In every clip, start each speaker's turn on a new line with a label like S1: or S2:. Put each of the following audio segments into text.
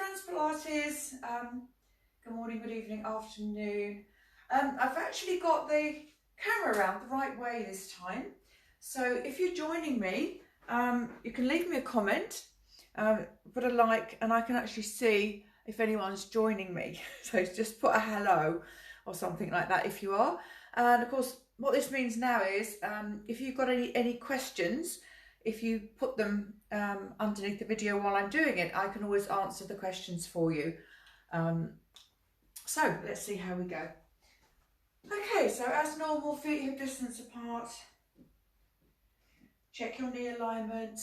S1: friends, Pilates. Good morning, good evening, afternoon. I've actually got the camera around the right way this time. So if you're joining me, you can leave me a comment, put a like, and I can actually see if anyone's joining me. So just put a hello or something like that if you are. And of course, what this means now is if you've got any questions, if you put them underneath the video while I'm doing it, I can always answer the questions for you. So let's see how we go. Okay, so as normal, feet hip distance apart. Check your knee alignment,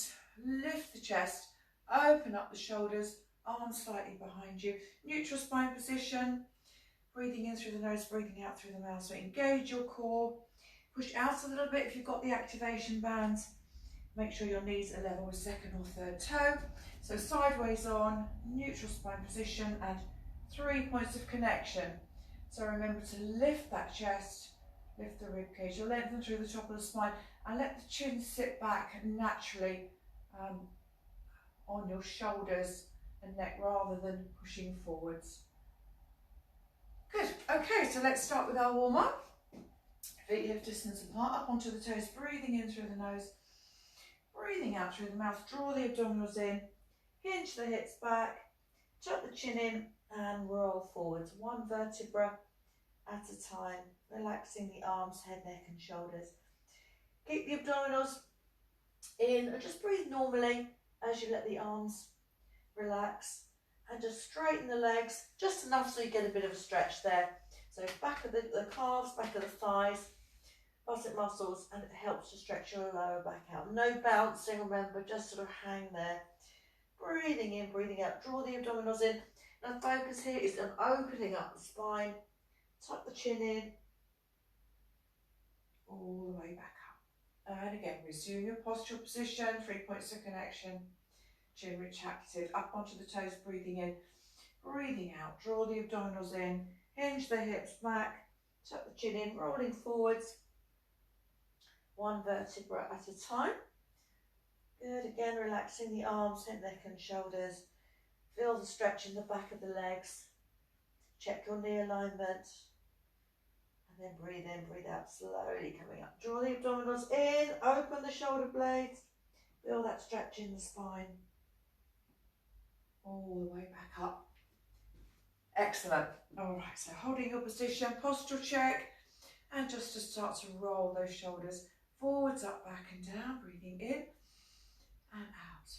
S1: lift the chest, open up the shoulders, arms slightly behind you. Neutral spine position, breathing in through the nose, breathing out through the mouth. So engage your core, push out a little bit if you've got the activation bands. Make sure your knees are level with second or third toe. So sideways on, neutral spine position, and 3 points of connection. So remember to lift that chest, lift the rib cage, you'll lengthen through the top of the spine, and let the chin sit back naturally on your shoulders and neck rather than pushing forwards. Good. Okay, so let's start with our warm-up. Feet hip distance apart, up onto the toes, breathing in through the nose. Breathing out through the mouth, draw the abdominals in, hinge the hips back, tuck the chin in and roll forwards, one vertebra at a time, relaxing the arms, head, neck and shoulders. Keep the abdominals in and just breathe normally as you let the arms relax, and just straighten the legs just enough so you get a bit of a stretch there. So back of the calves, back of the thighs, buttock muscles, and it helps to stretch your lower back out. No bouncing, remember, just sort of hang there. Breathing in, breathing out, draw the abdominals in. Now focus here is on opening up the spine, tuck the chin in, all the way back up. And again, resume your postural position, 3 points of connection, chin retracted, up onto the toes, breathing in, breathing out, draw the abdominals in, hinge the hips back, tuck the chin in, rolling forwards, one vertebra at a time. Good, again relaxing the arms, head, neck and shoulders. Feel the stretch in the back of the legs. Check your knee alignment. And then breathe in, breathe out, slowly coming up. Draw the abdominals in, open the shoulder blades. Feel that stretch in the spine. All the way back up. Excellent. All right, so holding your position, postural check. And just to start to roll those shoulders forwards, up, back and down, breathing in and out.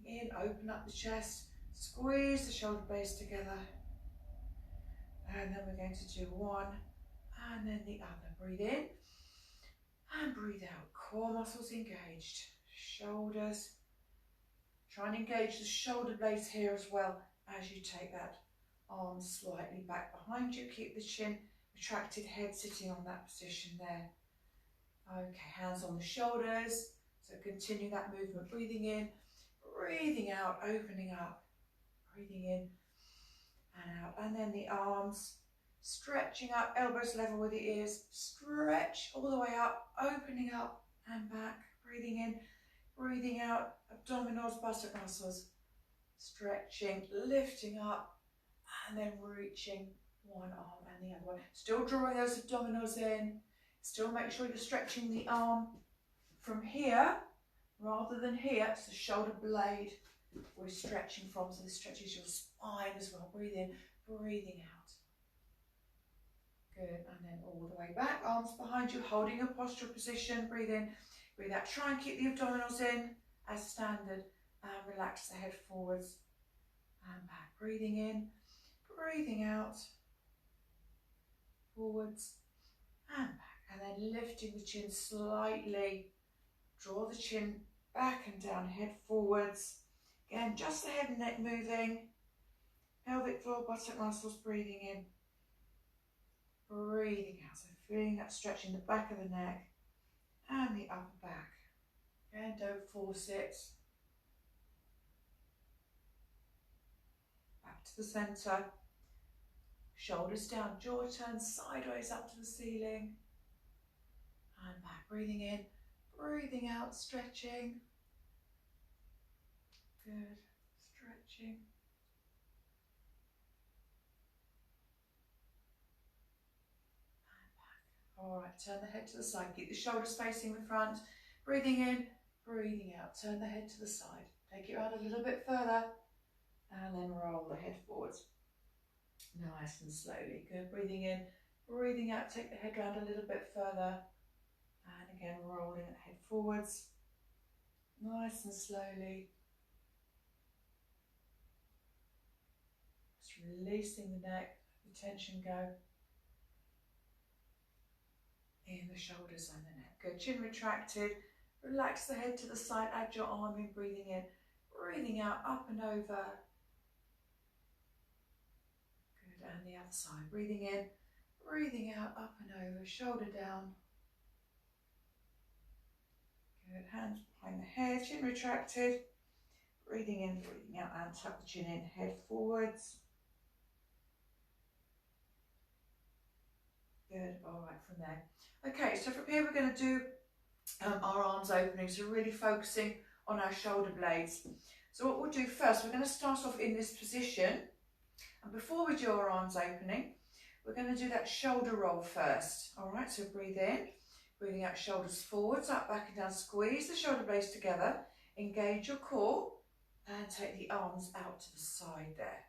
S1: In, open up the chest, squeeze the shoulder blades together. And then we're going to do one and then the other. Breathe in and breathe out. Core muscles engaged, shoulders. Try and engage the shoulder blades here as well as you take that arm slightly back behind you. Keep the chin retracted, head sitting on that position there. Okay, hands on the shoulders. So continue that movement, breathing in, breathing out, opening up, breathing in and out. And then the arms, stretching up, elbows level with the ears, stretch all the way up, opening up and back, breathing in, breathing out, abdominals, buttock muscles, stretching, lifting up, and then reaching one arm and the other one. Still drawing those abdominals in. Still make sure you're stretching the arm from here rather than here. It's the shoulder blade we're stretching from, so this stretches your spine as well. Breathe in, breathing out. Good, and then all the way back, arms behind you, holding your postural position. Breathe in, breathe out. Try and keep the abdominals in as standard and relax the head forwards and back. Breathing in, breathing out, forwards and back. And then lifting the chin slightly. Draw the chin back and down, head forwards. Again, just the head and neck moving. Pelvic floor, buttock muscles, breathing in. Breathing out. So feeling that stretch in the back of the neck and the upper back. Again, don't force it. Back to the centre. Shoulders down, jaw turns sideways up to the ceiling. And back, breathing in, breathing out, stretching. Good, stretching. All right, turn the head to the side. Keep the shoulders facing the front. Breathing in, breathing out. Turn the head to the side. Take it out a little bit further. And then roll the head forwards. Nice and slowly. Good. Breathing in, breathing out. Take the head round a little bit further. And again, rolling the head forwards. Nice and slowly. Just releasing the neck, the tension go in the shoulders and the neck. Good. Chin retracted. Relax the head to the side. Add your arm in. Breathing in, breathing out, up and over. Good. And the other side. Breathing in, breathing out, up and over. Shoulder down. Good. Hands behind the head. Chin retracted. Breathing in, breathing out, and tuck the chin in. Head forwards. Good. All right, from there. Okay, so from here we're going to do our arms opening, so really focusing on our shoulder blades. So what we'll do first, we're going to start off in this position, and before we do our arms opening, we're going to do that shoulder roll first. All right, so breathe in, breathing out, shoulders forwards, up, back and down, squeeze the shoulder blades together, engage your core, and take the arms out to the side there.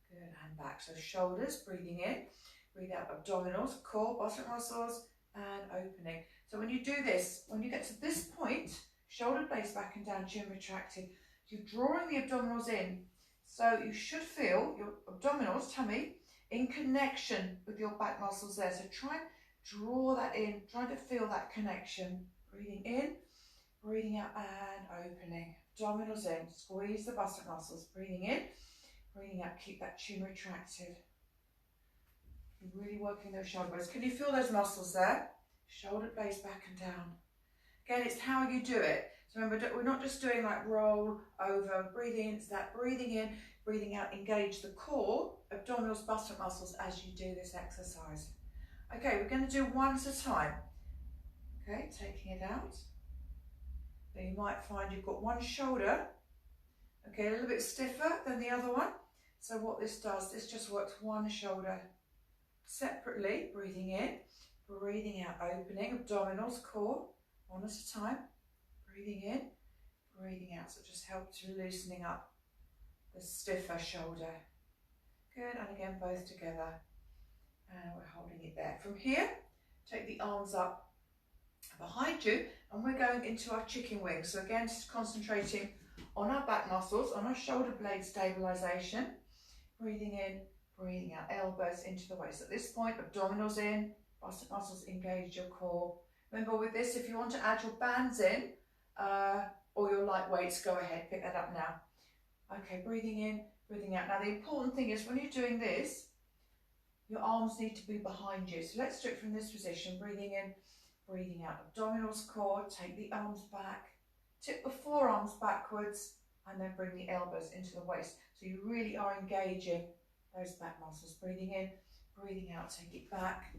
S1: Good, and back, so shoulders, breathing in, breathe out, abdominals, core, bottom muscles, and opening. So when you do this, when you get to this point, shoulder blades back and down, chin retracted, you're drawing the abdominals in. So you should feel your abdominals, tummy, in connection with your back muscles there. So try and draw that in, try to feel that connection. Breathing in, breathing out, and opening. Abdominals in, squeeze the buttock muscles. Breathing in, breathing out, keep that chin retracted. You're really working those shoulder blades. Can you feel those muscles there? Shoulder blades back and down. Again, it's how you do it. So remember, we're not just doing like roll over, breathing in. It's that breathing in, breathing out, engage the core, abdominals, buttock muscles as you do this exercise. Okay, we're going to do one at a time. Okay, taking it out. Then you might find you've got one shoulder, okay, a little bit stiffer than the other one. So what this does, this just works one shoulder separately. Breathing in, breathing out, opening, abdominals, core, one at a time. Breathing in, breathing out. So it just helps you loosening up the stiffer shoulder. Good, and again, both together. And we're holding it there. From here, take the arms up behind you, and we're going into our chicken wings. So again, just concentrating on our back muscles, on our shoulder blade stabilisation. Breathing in, breathing out, elbows into the waist. At this point, abdominals in, buttock muscles engage your core. Remember with this, if you want to add your bands in or your light weights, go ahead, pick that up now. Okay, breathing in, breathing out. Now the important thing is when you're doing this, your arms need to be behind you. So let's do it from this position. Breathing in, breathing out, abdominals, core, take the arms back, tip the forearms backwards, and then bring the elbows into the waist. So you really are engaging those back muscles. Breathing in, breathing out, take it back,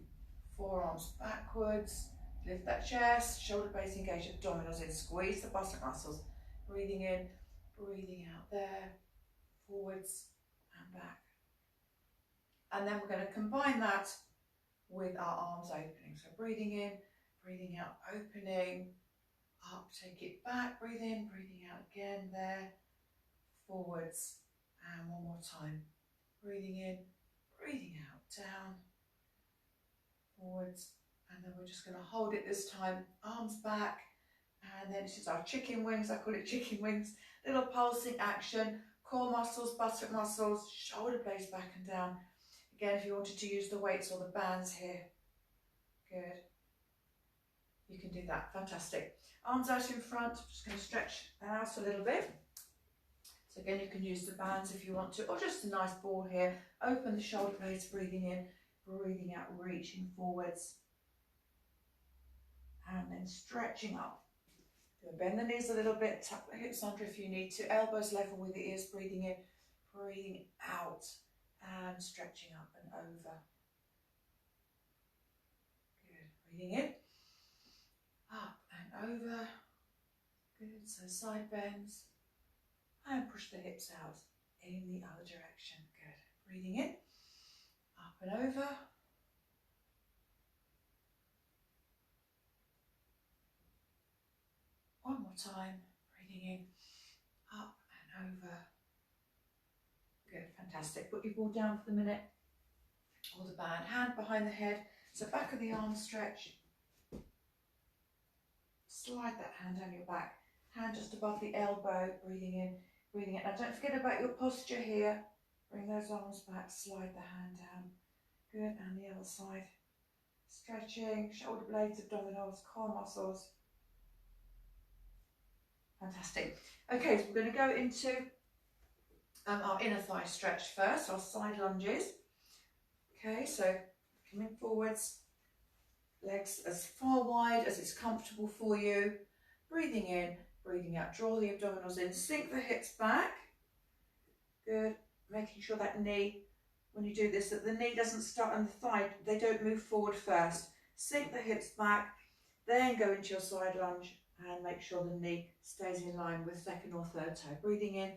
S1: forearms backwards, lift that chest, shoulder blades engage, abdominals in, squeeze the buttock muscles. Breathing in, breathing out there, forwards and back. And then we're going to combine that with our arms opening. So breathing in, breathing out, opening, up, take it back, breathe in, breathing out again there, forwards, and one more time. Breathing in, breathing out, down, forwards, and then we're just going to hold it this time, arms back, and then this is our chicken wings. I call it chicken wings. Little pulsing action, core muscles, buttock muscles, shoulder blades back and down. Again, if you wanted to use the weights or the bands here, good. You can do that, fantastic. Arms out in front, just going to stretch out a little bit. So again, you can use the bands if you want to, or just a nice ball here. Open the shoulder blades, breathing in, breathing out, reaching forwards. And then stretching up. Bend the knees a little bit, tuck the hips under if you need to. Elbows level with the ears, breathing in, breathing out, and stretching up and over. Good, breathing in, up and over. Good, so side bends. And push the hips out in the other direction. Good. Breathing in, up and over. time. Breathing in, up and over. Good, fantastic. Put your ball down for the minute, or the band. Hand behind the head, so back of the arm stretch. Slide that hand down your back, hand just above the elbow, breathing in, breathing out. Now don't forget about your posture here. Bring those arms back, slide the hand down. Good, and the other side. Stretching, shoulder blades, abdominals, core muscles. Fantastic. Okay, so we're going to go into our inner thigh stretch first, our side lunges. Okay, so coming forwards, legs as far wide as it's comfortable for you. Breathing in, breathing out. Draw the abdominals in, sink the hips back. Good. Making sure that knee, when you do this, that the knee doesn't start on the thigh, they don't move forward first. Sink the hips back, then go into your side lunge and make sure the knee stays in line with second or third toe. Breathing in,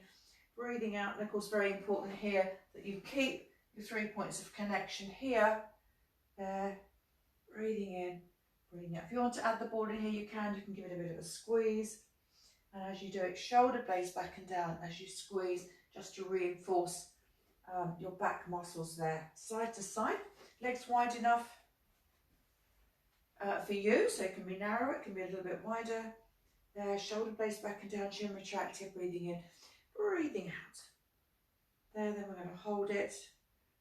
S1: breathing out, and of course very important here that you keep your 3 points of connection here, there, breathing in, breathing out. If you want to add the ball in here, you can give it a bit of a squeeze. And as you do it, shoulder blades back and down as you squeeze, just to reinforce your back muscles there. Side to side, legs wide enough for you, so it can be narrow, it can be a little bit wider. There, shoulder blades back and down, chin retracted, breathing in, breathing out. There, then we're going to hold it.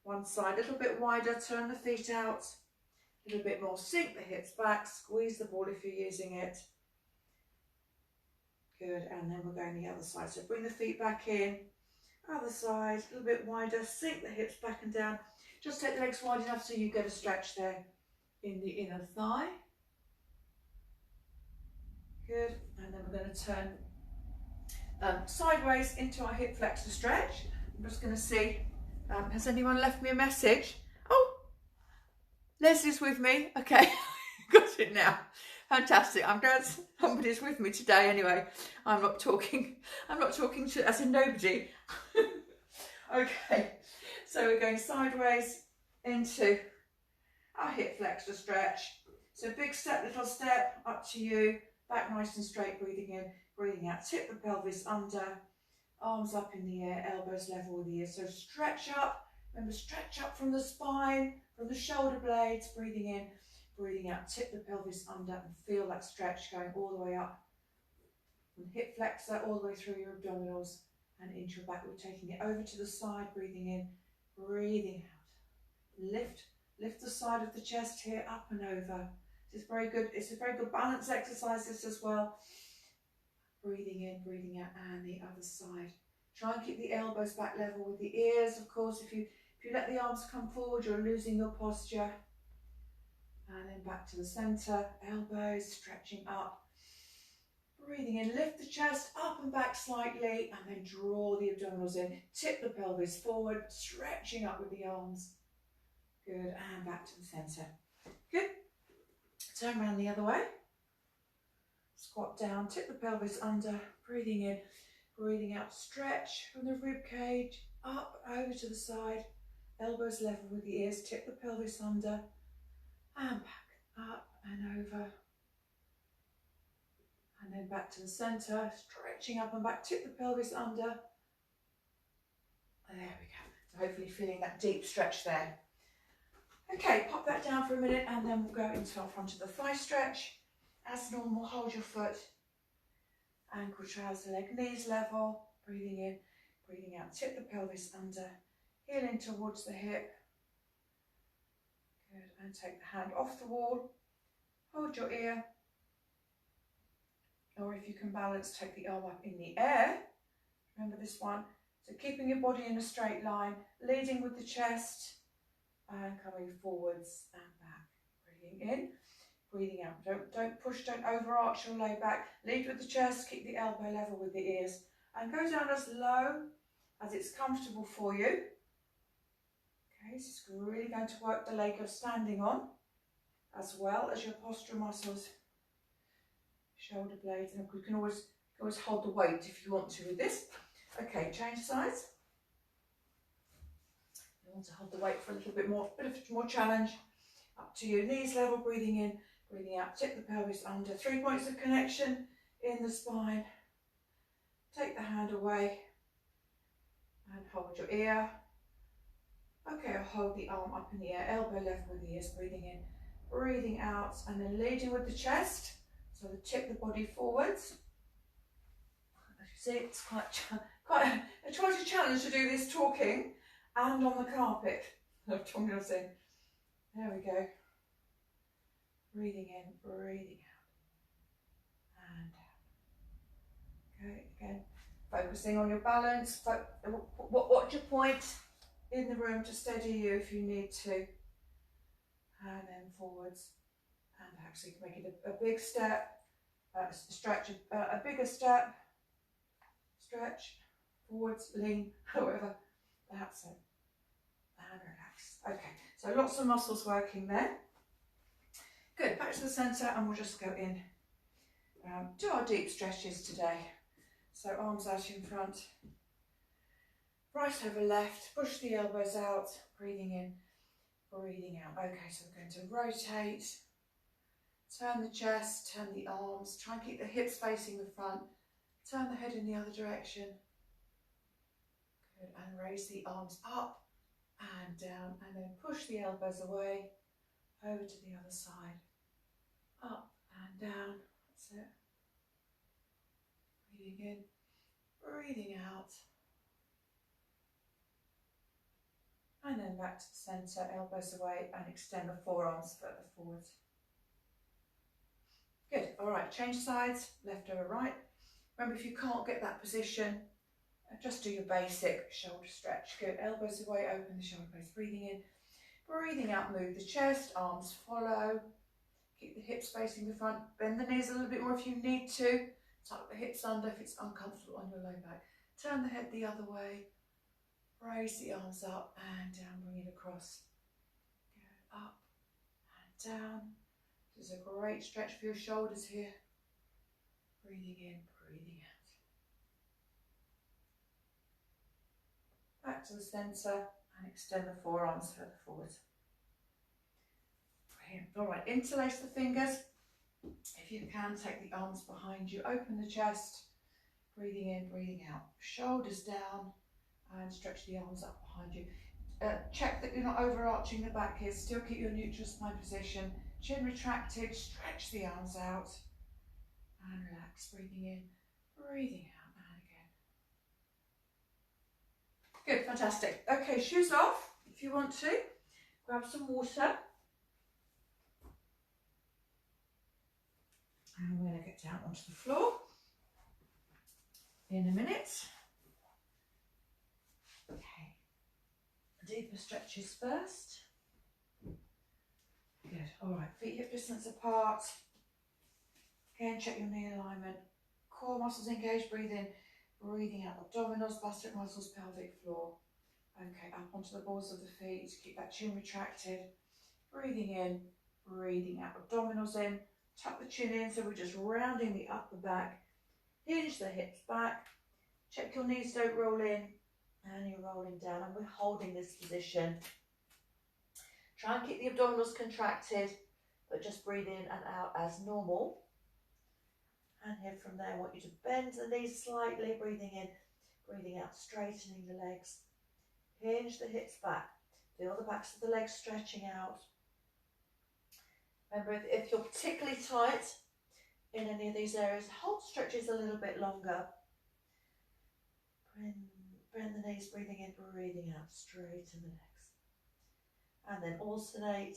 S1: One side, a little bit wider, turn the feet out. A little bit more, sink the hips back, squeeze the ball if you're using it. Good, and then we're going the other side. So bring the feet back in, other side, a little bit wider, sink the hips back and down. Just take the legs wide enough so you get a stretch there in the inner thigh. Good, and then we're going to turn sideways into our hip flexor stretch. I'm just going to see, has anyone left me a message? Oh, Leslie's with me. Okay, got it now. Fantastic. I'm glad somebody's with me today anyway. I'm not talking to, as in nobody. Okay, so we're going sideways into our hip flexor stretch. So big step, little step, up to you. Back nice and straight, breathing in, breathing out. Tip the pelvis under, arms up in the air, elbows level with the ears. So stretch up, remember stretch up from the spine, from the shoulder blades, breathing in, breathing out. Tip the pelvis under and feel that stretch going all the way up. From hip flexor all the way through your abdominals and into your back. We're taking it over to the side, breathing in, breathing out. Lift the side of the chest here, up and over. It's very good. It's a very good balance exercise this as well. Breathing in, breathing out, and the other side. Try and keep the elbows back level with the ears. Of course, if you let the arms come forward, you're losing your posture. And then back to the center, elbows stretching up. Breathing in, lift the chest up and back slightly, and then draw the abdominals in. Tip the pelvis forward, stretching up with the arms. Good, and back to the center. Good. Turn around the other way. Squat down, tip the pelvis under, breathing in, breathing out. Stretch from the rib cage, up, over to the side. Elbows level with the ears, tip the pelvis under, and back, up and over. And then back to the center, stretching up and back, tip the pelvis under. There we go. So hopefully feeling that deep stretch there. Okay, pop that down for a minute and then we'll go into our front of the thigh stretch. As normal, hold your foot, ankle, trouser, leg, knees level, breathing in, breathing out, tip the pelvis under, heel in towards the hip. Good, and take the hand off the wall, hold your ear, or if you can balance, take the arm up in the air. Remember this one, so keeping your body in a straight line, leading with the chest, and coming forwards and back. Breathing in, breathing out. Don't push, don't overarch or lay back. Lead with the chest, keep the elbow level with the ears, and go down as low as it's comfortable for you. Okay, so it's really going to work the leg you're standing on, as well as your postural muscles, shoulder blades, and you can always hold the weight if you want to with this. Okay, change sides. You want to hold the weight for a little bit more challenge. Up to you, knees level, breathing in, breathing out, tip the pelvis under. 3 points of connection in the spine. Take the hand away and hold your ear. Okay, I'll hold the arm up in the air, elbow level with the ears, breathing in, breathing out, and then leading with the chest. So the tip the body forwards. As you see, it's quite a try to challenge to do this talking and on the carpet. Abdominal in. There we go. Breathing in, breathing out, and down. Okay, again, focusing on your balance. Watch your point in the room to steady you if you need to. And then forwards and back. So you can make it a big step, stretch, a bigger step, stretch, forwards, lean, however, that's it. And relax. Okay, so lots of muscles working there. Good, back to the centre, and we'll just go in. Do our deep stretches today. So arms out in front, right over left, push the elbows out, breathing in, breathing out. Okay, so we're going to rotate, turn the chest, turn the arms, try and keep the hips facing the front, turn the head in the other direction. Good, and raise the arms up and down, and then push the elbows away, over to the other side, up and down, that's it. Breathing in, breathing out. And then back to the centre, elbows away, and extend the forearms further forward. Good, all right, change sides, left over right. Remember, if you can't get that position, just do your basic shoulder stretch. Good, elbows away, open the shoulder blades, breathing in, breathing out, move the chest, arms follow. Keep the hips facing the front, bend the knees a little bit more if you need to. Tuck the hips under if it's uncomfortable on your low back. Turn the head the other way. Raise the arms up and down, bring it across. Go up and down. This is a great stretch for your shoulders here. Breathing in, breathing out. Back to the centre and extend the forearms further forward. Brilliant. All right, interlace the fingers. If you can, take the arms behind you, open the chest, breathing in, breathing out. Shoulders down and stretch the arms up behind you. Check that you're not overarching the back here, still keep your neutral spine position. Chin retracted, stretch the arms out and relax, breathing in, breathing out, and again. Good, fantastic. Okay, shoes off if you want to. Grab some water. And we're going to get down onto the floor in a minute. Okay, deeper stretches first. Good, all right, feet hip distance apart. Again, check your knee alignment. Core muscles engaged, breathe in, breathing out. Abdominals, gastric muscles, pelvic floor. Okay, up onto the balls of the feet. Keep that chin retracted. Breathing in, breathing out. Abdominals in. Tuck the chin in, so we're just rounding the upper back. Hinge the hips back. Check your knees don't roll in, and you're rolling down, and we're holding this position. Try and keep the abdominals contracted, but just breathe in and out as normal. And here from there, I want you to bend the knees slightly, breathing in, breathing out, straightening the legs. Hinge the hips back. Feel the backs of the legs stretching out. Remember, if you're particularly tight in any of these areas, hold stretches a little bit longer. Bend the knees, breathing in, breathing out, straighten the legs. And then alternate,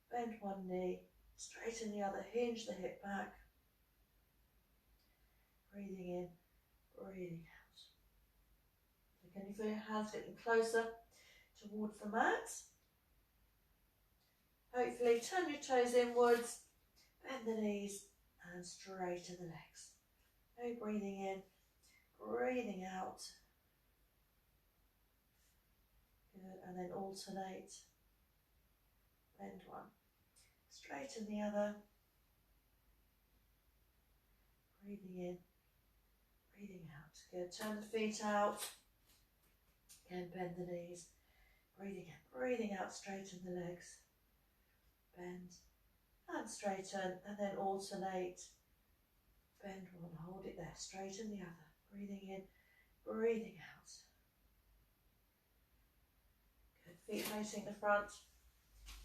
S1: bend one knee, straighten the other, hinge the hip back. Breathing in, breathing out. Can you feel your hands getting closer towards the mat? Hopefully turn your toes inwards, bend the knees and straighten the legs. Okay, breathing in, breathing out. Good, and then alternate. Bend one, straighten the other. Breathing in, breathing out. Good, turn the feet out. Again, bend the knees. Breathing in, breathing out, straighten the legs. Bend and straighten, and then alternate. bend one, hold it there, straighten the other, breathing in, breathing out. Good, feet facing the front,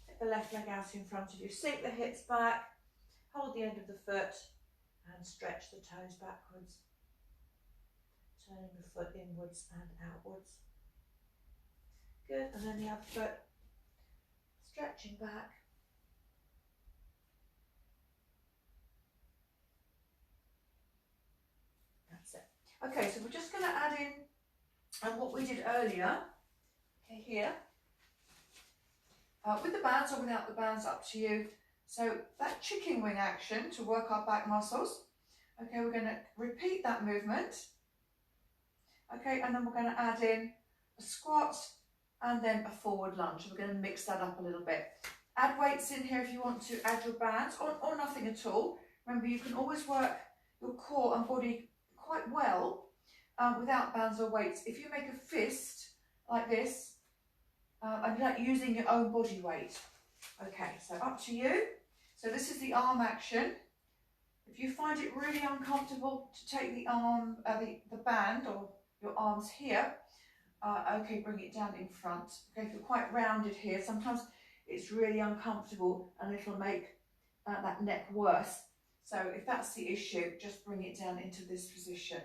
S1: take the left leg out in front of you, sink the hips back, hold the end of the foot and stretch the toes backwards, turning the foot inwards and outwards. Good, and then the other foot, stretching back. That's it. Okay, so we're just going to add in what we did earlier, okay, here, with the bands or without the bands, up to you. So that chicken wing action to work our back muscles. Okay, we're going to repeat that movement. Okay, and then we're going to add in a squat and then a forward lunge. We're going to mix that up a little bit. Add weights in here if you want to add your bands, or nothing at all. Remember, you can always work your core and body quite well without bands or weights. If you make a fist like this, and like using your own body weight. Okay, so up to you. So this is the arm action. If you find it really uncomfortable to take the arm, the band or your arms here, okay, bring it down in front. Okay, if you're quite rounded here, sometimes it's really uncomfortable and it'll make that neck worse. So if that's the issue, just bring it down into this position.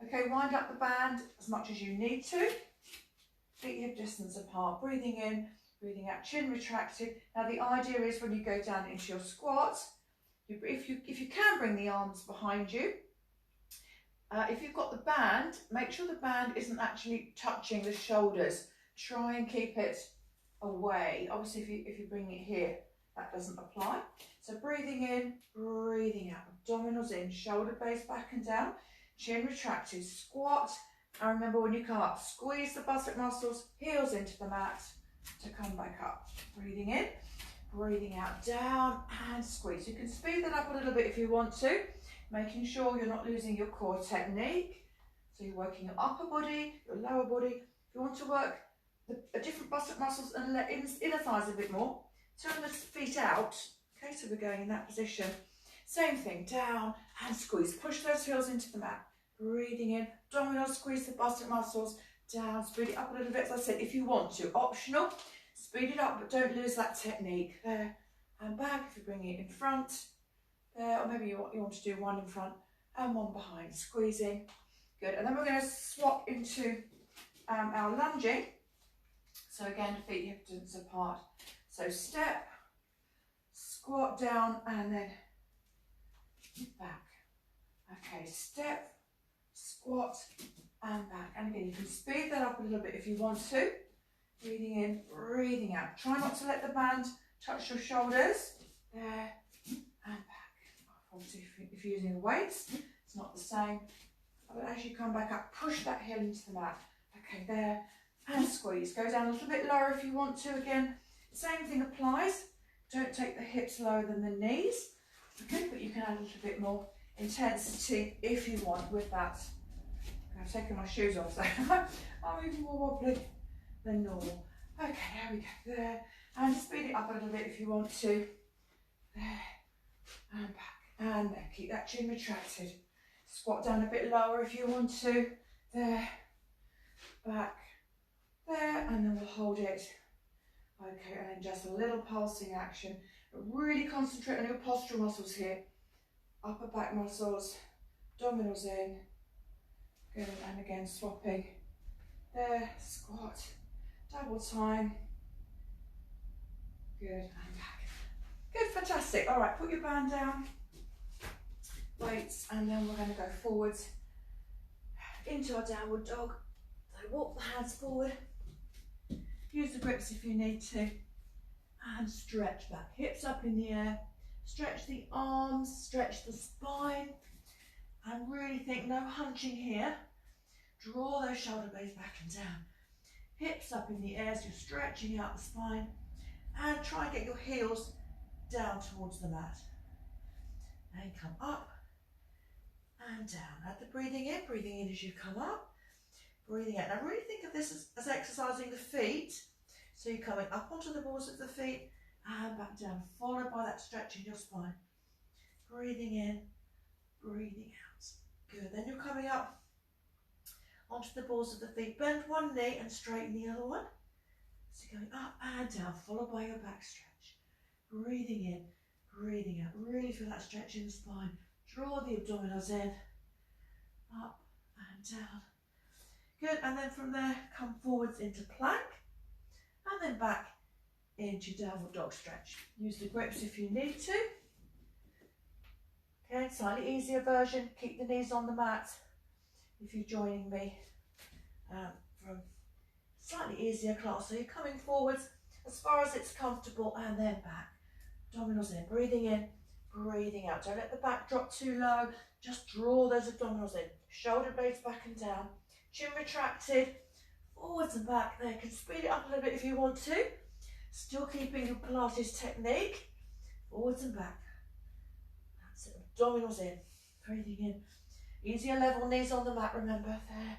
S1: Okay, wind up the band as much as you need to. Feet hip distance apart, breathing in, breathing out, chin retracted. Now the idea is when you go down into your squat, if you can bring the arms behind you. If you've got the band, make sure the band isn't actually touching the shoulders. Try and keep it away. Obviously, if you bring it here, that doesn't apply. So breathing in, breathing out, abdominals in, shoulder base back and down, chin retracted, squat. And remember, when you come up, squeeze the buttock muscles, heels into the mat to come back up. Breathing in, breathing out, down and squeeze. You can speed that up a little bit if you want to, making sure you're not losing your core technique. So you're working your upper body, your lower body. If you want to work the different buttock muscles and let inner thighs a bit more, turn the feet out. Okay, so we're going in that position. Same thing, down and squeeze. Push those heels into the mat. Breathing in, abdominals, squeeze the buttock muscles, down, speed it up a little bit. As I said, if you want to, optional, speed it up, but don't lose that technique. There and back, if you bring it in front, there, or maybe you want to do one in front and one behind, squeezing. Good, and then we're going to swap into our lunging. So again, feet hip distance apart. So step, squat down, and then back. Okay, step, squat, and back. And again, you can speed that up a little bit if you want to. Breathing in, breathing out. Try not to let the band touch your shoulders. There and back. Obviously, if you're using weights, it's not the same. But as you come back up, push that heel into the mat. Okay, there, and squeeze. Go down a little bit lower if you want to. Again, same thing applies. Don't take the hips lower than the knees. Okay, but you can add a little bit more intensity if you want with that. I've taken my shoes off, so I'm even more wobbly than normal. Okay, there we go, there. And speed it up a little bit if you want to. There, and back, and there. Keep that chin retracted. Squat down a bit lower if you want to. There, back, there, and then we'll hold it. Okay, and then just a little pulsing action. Really concentrate on your postural muscles here. Upper back muscles, abdominals in. Good, and again swapping. There, squat, double time. Good, and back. Good, fantastic. All right, put your band down. Weights, and then we're going to go forwards into our downward dog. So walk the hands forward. Use the grips if you need to. And stretch back. Hips up in the air. Stretch the arms, stretch the spine. And really think, no hunching here. Draw those shoulder blades back and down. Hips up in the air, so you're stretching out the spine. And try and get your heels down towards the mat. And come up and down. Add the breathing in as you come up. Breathing out. Now really think of this as exercising the feet. So you're coming up onto the balls of the feet and back down, followed by that stretch in your spine. Breathing in, breathing out. Good, then you're coming up onto the balls of the feet. Bend one knee and straighten the other one. So going up and down, followed by your back stretch. Breathing in, breathing out. Really feel that stretch in the spine. Draw the abdominals in, up and down. Good, and then from there, come forwards into plank, and then back into downward dog stretch. Use the grips if you need to. Okay, slightly easier version. Keep the knees on the mat if you're joining me from slightly easier class. So you're coming forwards as far as it's comfortable and then back. Abdominals in, breathing in, breathing out. Don't let the back drop too low. Just draw those abdominals in. Shoulder blades back and down. Chin retracted, forwards and back. There, you can speed it up a little bit if you want to. Still keeping your Pilates technique. Forwards and back. That's it, abdominals in, breathing in. Easier level knees on the mat, remember, there,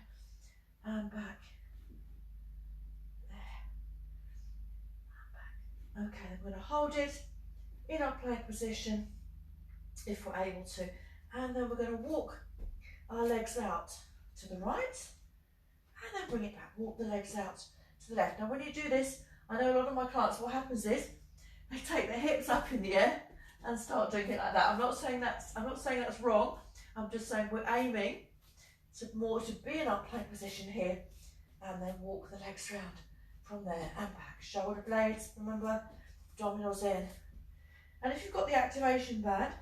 S1: and back. There, and back. Okay, I'm going to hold it in our plank position, if we're able to. And then we're going to walk our legs out to the right, and then bring it back. Walk the legs out to the left. Now when you do this, I know a lot of my clients, what happens is, they take their hips up in the air and start doing it like that. I'm not saying that's wrong. I'm just saying we're aiming to be in our plank position here, and then walk the legs round from there and back. Shoulder blades, remember, abdominals in. And if you've got the activation band,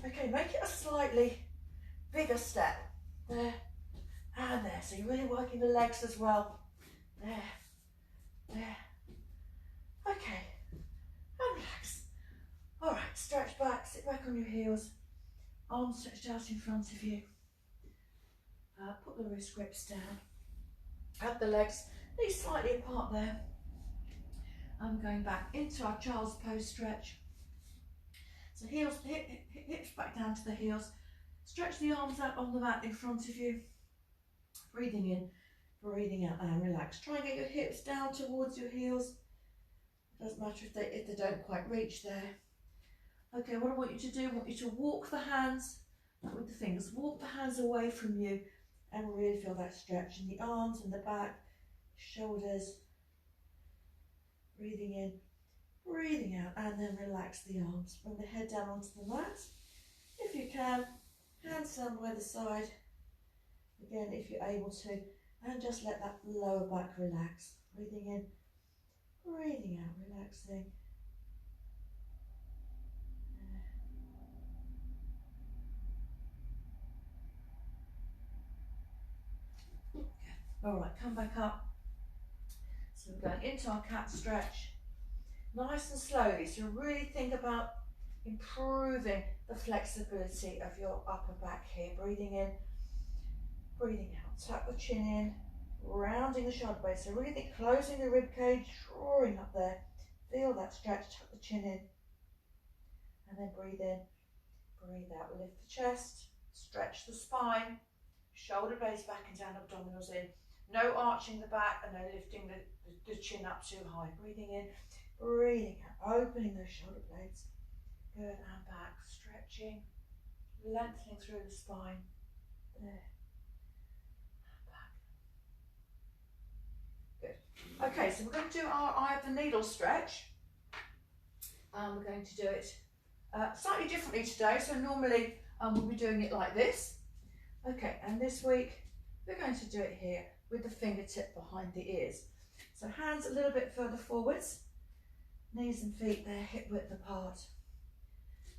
S1: okay, make it a slightly bigger step. There and there. So you're really working the legs as well. There, there. Okay, and relax. All right, stretch back, sit back on your heels. Arms stretched out in front of you. Put the wrist grips down. Have the legs knees slightly apart there. I'm going back into our child's pose stretch. So heels, hips back down to the heels. Stretch the arms out on the mat in front of you. Breathing in, breathing out, and relax. Try and get your hips down towards your heels. It doesn't matter if they don't quite reach there. Okay, what I want you to do, I want you to walk the hands with the fingers. Walk the hands away from you and really feel that stretch in the arms and the back, shoulders. Breathing in, breathing out, and then relax the arms. Bring the head down onto the mat. If you can, hands down by the side. Again, if you're able to, and just let that lower back relax. Breathing in, breathing out, relaxing. All right, come back up. So we're going into our cat stretch, nice and slowly. So really think about improving the flexibility of your upper back here. Breathing in, breathing out. Tuck the chin in, rounding the shoulder blades. So really think closing the rib cage, drawing up there. Feel that stretch, tuck the chin in. And then breathe in, breathe out. Lift the chest, stretch the spine, shoulder blades back and down, abdominals in. No arching the back and no lifting the chin up too high. Breathing in, breathing out, opening those shoulder blades. Good, and back, stretching, lengthening through the spine. There, and back. Good. Okay, so we're going to do our eye of the needle stretch. We're going to do it slightly differently today. So normally we'll be doing it like this. Okay, and this week we're going to do it here with the fingertip behind the ears. So hands a little bit further forwards, knees and feet there hip width apart.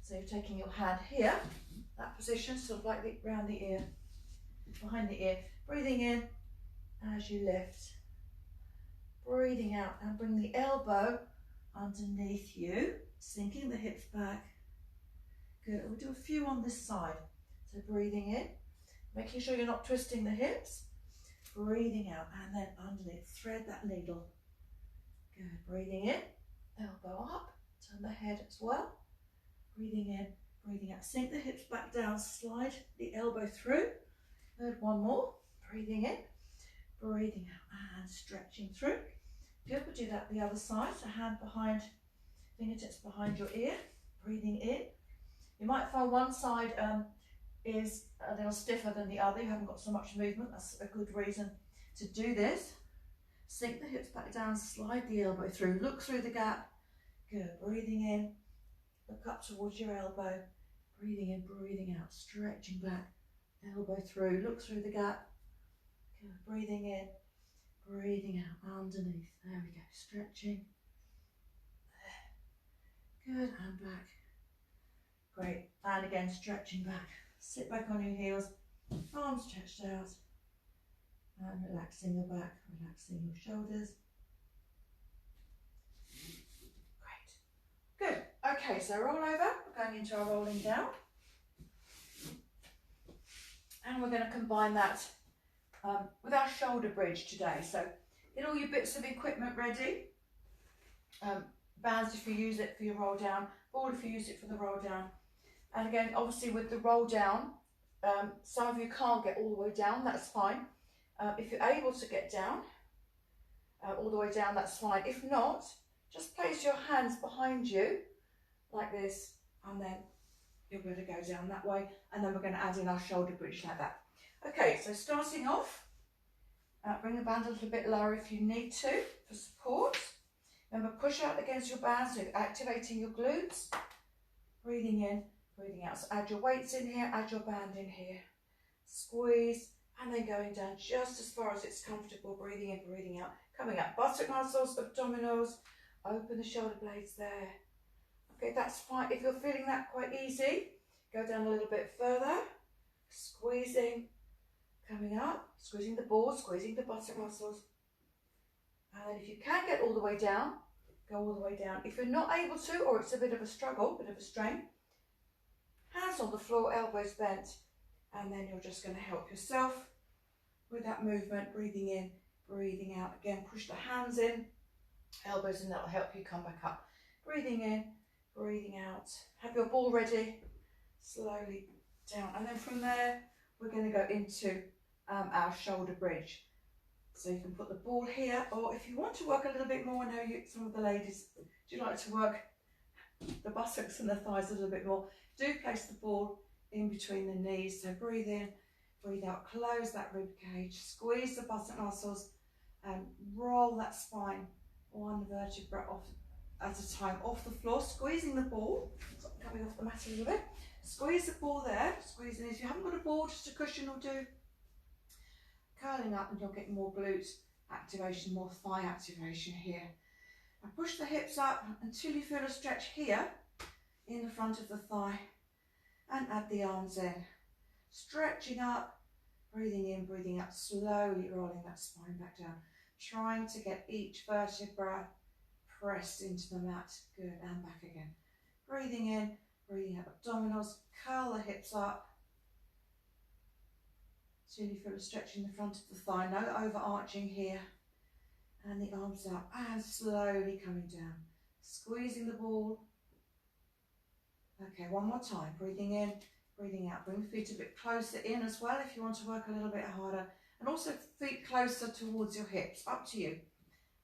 S1: So you're taking your hand here, that position, sort of like round the ear, behind the ear. Breathing in as you lift. Breathing out and bring the elbow underneath you, sinking the hips back. Good, we'll do a few on this side. So breathing in, making sure you're not twisting the hips. Breathing out and then underneath, thread that needle. Good, breathing in, elbow up, turn the head as well. Breathing in, breathing out, sink the hips back down, slide the elbow through. Good, one more, breathing in, breathing out and stretching through. Good, we'll do that the other side, so hand behind, fingertips behind your ear, breathing in. You might find one side is a little stiffer than the other, you haven't got so much movement, that's a good reason to do this. Sink the hips back down, slide the elbow through, look through the gap. Good, breathing in, look up towards your elbow, breathing in, breathing out, stretching back, elbow through, look through the gap. Good, breathing in, breathing out, underneath, there we go, stretching. Good, and back. Great, and again, stretching back. Sit back on your heels, arms stretched out, and relaxing your back, relaxing your shoulders. Great. Good. Okay, so roll over. We're going into our rolling down. And we're going to combine that with our shoulder bridge today. So get all your bits of equipment ready. Bands if you use it for your roll down, ball if you use it for the roll down. And again, obviously with the roll down, some of you can't get all the way down, that's fine. If you're able to get down, all the way down, that's fine. If not, just place your hands behind you, like this, and then you'll be able to go down that way. And then we're going to add in our shoulder bridge like that. Okay, so starting off, bring the band a little bit lower if you need to, for support. Remember, push out against your band, so you're activating your glutes. Breathing in, breathing out. So add your weights in here, add your band in here. Squeeze, and then going down just as far as it's comfortable. Breathing in, breathing out. Coming up, buttock muscles, abdominals. Open the shoulder blades there. Okay, that's fine. If you're feeling that quite easy, go down a little bit further. Squeezing, coming up, squeezing the ball, squeezing the buttock muscles. And then if you can get all the way down, go all the way down. If you're not able to, or it's a bit of a struggle, bit of a strain, hands on the floor, elbows bent, and then you're just going to help yourself with that movement, breathing in, breathing out. Again, push the hands in, elbows in, that'll help you come back up. Breathing in, breathing out. Have your ball ready, slowly down. And then from there, we're going to go into our shoulder bridge. So you can put the ball here, or if you want to work a little bit more, I know some of the ladies do like to work the buttocks and the thighs a little bit more. Do place the ball in between the knees. So breathe in, breathe out, close that rib cage, squeeze the buttock muscles, and roll that spine one vertebra off at a time off the floor, squeezing the ball, coming off the mat a little bit. Squeeze the ball there, squeezing it. If you haven't got a ball, just a cushion will do. Curling up, and you'll get more glute activation, more thigh activation here. And push the hips up until you feel a stretch here in the front of the thigh, and add the arms in. Stretching up, breathing in, breathing out, slowly rolling that spine back down. Trying to get each vertebra pressed into the mat. Good, and back again. Breathing in, breathing out, abdominals, curl the hips up. Till you feel a stretch in the front of the thigh, no overarching here. And the arms up, and slowly coming down. Squeezing the ball. Okay, one more time. Breathing in, breathing out. Bring the feet a bit closer in as well if you want to work a little bit harder. And also feet closer towards your hips, up to you.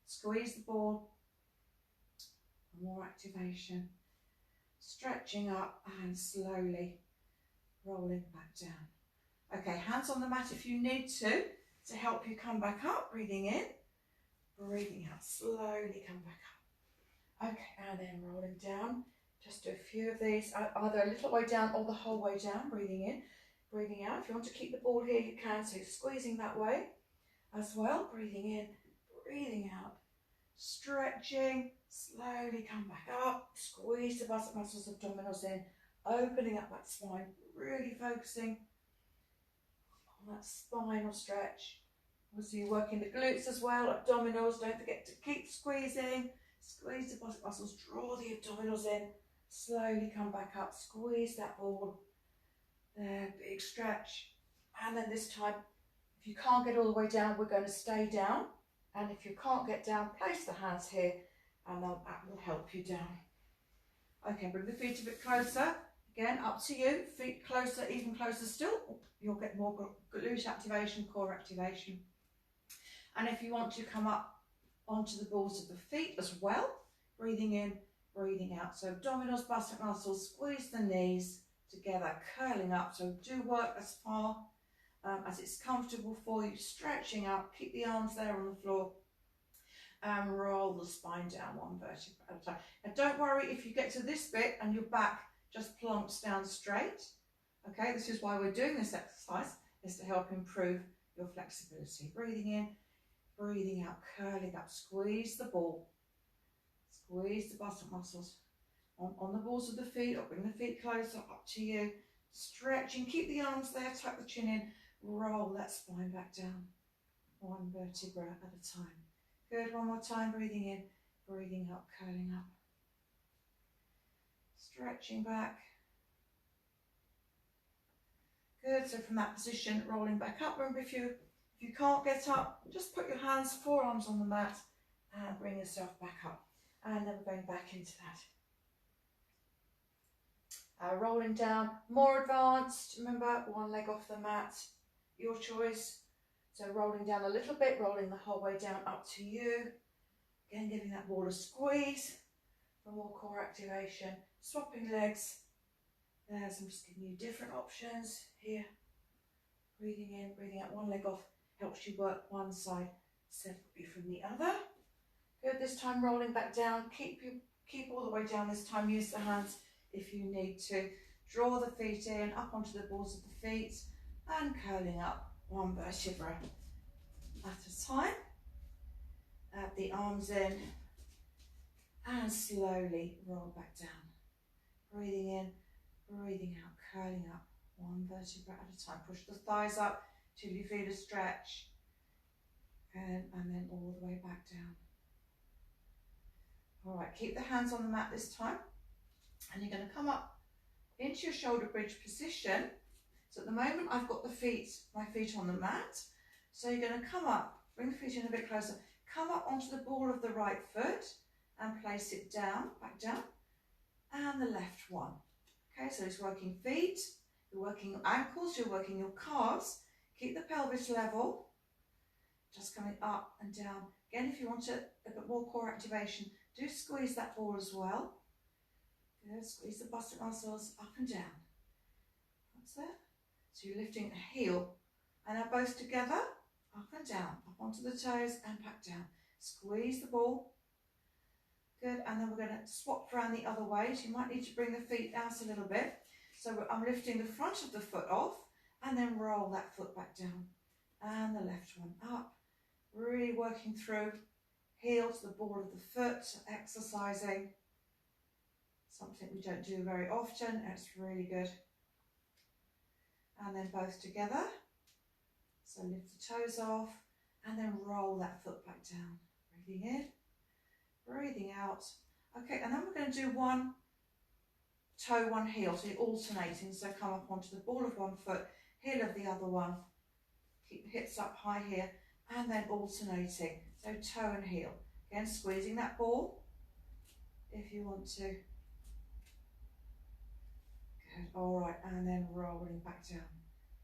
S1: Squeeze the ball. More activation. Stretching up and slowly rolling back down. Okay, hands on the mat if you need to help you come back up. Breathing in, breathing out, slowly come back up. Okay, and then rolling down. Just do a few of these, either a little way down or the whole way down. Breathing in, breathing out. If you want to keep the ball here, you can, so you're squeezing that way as well. Breathing in, breathing out. Stretching, slowly come back up. Squeeze the buttock muscles, abdominals in, opening up that spine, really focusing on that spinal stretch. Also, you're working the glutes as well, abdominals. Don't forget to keep squeezing. Squeeze the buttock muscles, draw the abdominals in, slowly come back up, squeeze that ball. There, big stretch. And then this time, if you can't get all the way down, we're going to stay down. And if you can't get down, place the hands here, and that will help you down. Okay, bring the feet a bit closer. Again, up to you. Feet closer, even closer still. You'll get more glute activation, core activation. And if you want to come up onto the balls of the feet as well, breathing in, breathing out. So abdominals, buttock muscles, squeeze the knees, together, curling up. So do work as far as it's comfortable for you, stretching out, keep the arms there on the floor, and roll the spine down one vertebra at a time. Now don't worry if you get to this bit and your back just plonks down straight. Okay, this is why we're doing this exercise, is to help improve your flexibility. Breathing in, breathing out, curling up, squeeze the ball, squeeze the buttock muscles on the balls of the feet, or bring the feet closer up to you, stretching, keep the arms there, tuck the chin in, roll that spine back down, one vertebra at a time. Good, one more time, breathing in, breathing out, curling up, stretching back. Good, so from that position, rolling back up. Remember, if you can't get up, just put your hands, forearms on the mat, and bring yourself back up. And then we're going back into that. Rolling down, more advanced. Remember, one leg off the mat, your choice. So rolling down a little bit, rolling the whole way down up to you. Again, giving that ball a squeeze for more core activation. Swapping legs. There's, I'm just giving you different options here. Breathing in, breathing out, one leg off. Helps you work one side separately from the other. Good, this time rolling back down. Keep all the way down this time. Use the hands if you need to. Draw the feet in, up onto the balls of the feet, and curling up one vertebra at a time. Add the arms in, and slowly roll back down. Breathing in, breathing out, curling up one vertebra at a time. Push the thighs up till you feel a stretch, and then all the way back down. All right, keep the hands on the mat this time, and you're going to come up into your shoulder bridge position. So at the moment I've got my feet on the mat. So you're going to come up, bring the feet in a bit closer, come up onto the ball of the right foot and place it down, back down, and the left one. Okay, so it's working feet, you're working your ankles, you're working your calves. Keep the pelvis level, just coming up and down. Again, if you want a bit more core activation, do squeeze that ball as well. Good, squeeze the buttock muscles up and down. That's it. So you're lifting the heel, and now both together, up and down, up onto the toes and back down. Squeeze the ball. Good, and then we're going to swap around the other way. So you might need to bring the feet out a little bit. So I'm lifting the front of the foot off, and then roll that foot back down. And the left one up. Really working through heel to the ball of the foot, exercising. Something we don't do very often. It's really good. And then both together. So lift the toes off and then roll that foot back down. Breathing in, breathing out. Okay, and then we're going to do one toe, one heel. So you're alternating. So come up onto the ball of one foot, heel of the other one. Keep the hips up high here, and then alternating. So toe and heel. Again, squeezing that ball if you want to. Good, all right, and then rolling back down.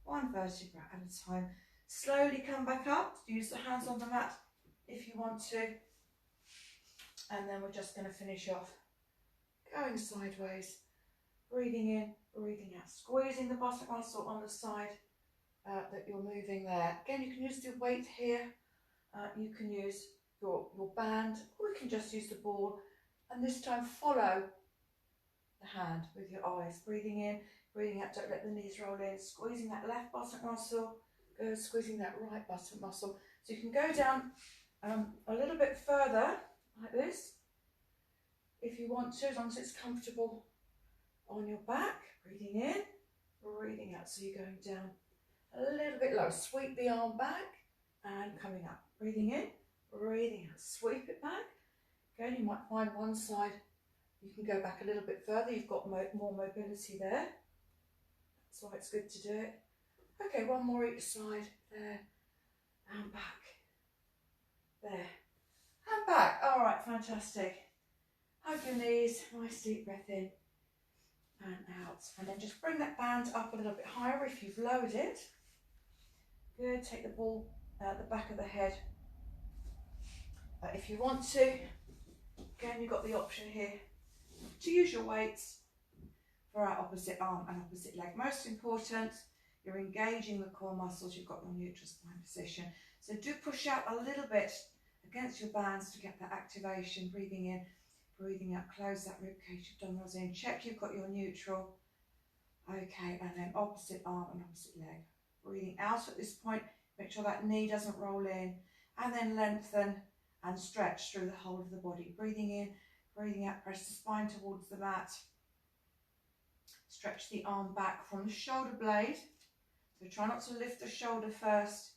S1: One vertebra at a time. Slowly come back up. Use the hands on the mat if you want to. And then we're just going to finish off going sideways. Breathing in, breathing out. Squeezing the buttock muscle on the side that you're moving there. Again, you can use the weight here. You can use your band, or you can just use the ball. And this time follow the hand with your eyes. Breathing in, breathing out, don't let the knees roll in. Squeezing that left buttock muscle, go squeezing that right buttock muscle. So you can go down a little bit further, like this, if you want to, as long as it's comfortable on your back. Breathing in, breathing out. So you're going down a little bit low. Sweep the arm back and coming up. Breathing in, breathing out. Sweep it back. Again, you might find one side you can go back a little bit further. You've got more mobility there. That's why it's good to do it. Okay, one more each side. There and back. There and back. All right, fantastic. Hug your knees. Nice deep breath in and out. And then just bring that band up a little bit higher if you've lowered it. Good. Take the ball at the back of the head. If you want to, again, you've got the option here to use your weights for our opposite arm and opposite leg. Most important, you're engaging the core muscles. You've got your neutral spine position. So do push out a little bit against your bands to get that activation. Breathing in, breathing out. Close that rib cage, abdominals in. Check you've got your neutral. Okay, and then opposite arm and opposite leg. Breathing out at this point. Make sure that knee doesn't roll in. And then lengthen and stretch through the whole of the body. Breathing in, breathing out. Press the spine towards the mat. Stretch the arm back from the shoulder blade. So try not to lift the shoulder first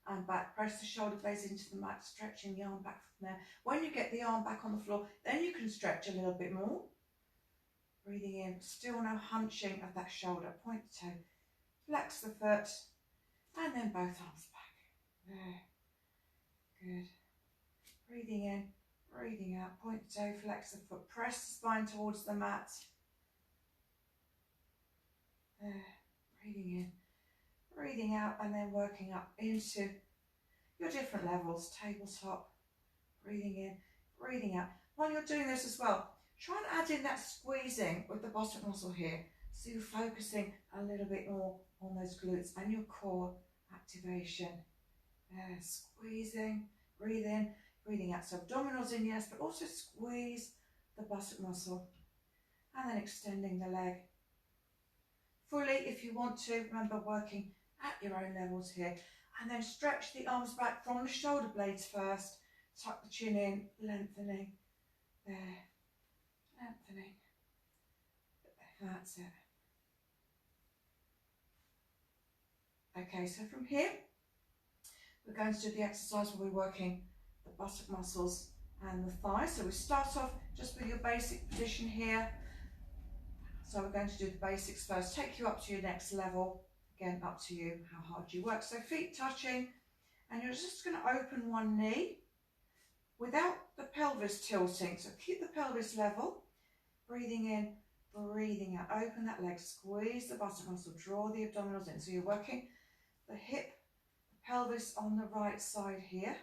S1: and back. Press the shoulder blades into the mat, stretching the arm back from there. When you get the arm back on the floor, then you can stretch a little bit more. Breathing in, still no hunching of that shoulder. Point the toe, flex the foot, and then both arms back. There. Good. Breathing in, breathing out. Point the toe, flex the foot. Press the spine towards the mat. There. Breathing in, breathing out, and then working up into your different levels. Tabletop. Breathing in, breathing out. While you're doing this as well, try and add in that squeezing with the bottom muscle here. So you're focusing a little bit more on those glutes and your core activation. There, squeezing, breathe in, breathing out. So abdominals in, yes, but also squeeze the buttock muscle. And then extending the leg fully if you want to. Remember, working at your own levels here. And then stretch the arms back from the shoulder blades first. Tuck the chin in, lengthening. There. Lengthening. That's it. Okay, so from here, we're going to do the exercise where we're working the buttock muscles and the thighs. So we start off just with your basic position here. So we're going to do the basics first. Take you up to your next level. Again, up to you how hard you work. So feet touching, and you're just going to open one knee without the pelvis tilting. So keep the pelvis level. Breathing in, breathing out. Open that leg, squeeze the buttock muscle, draw the abdominals in. So you're working the hip, the pelvis on the right side here.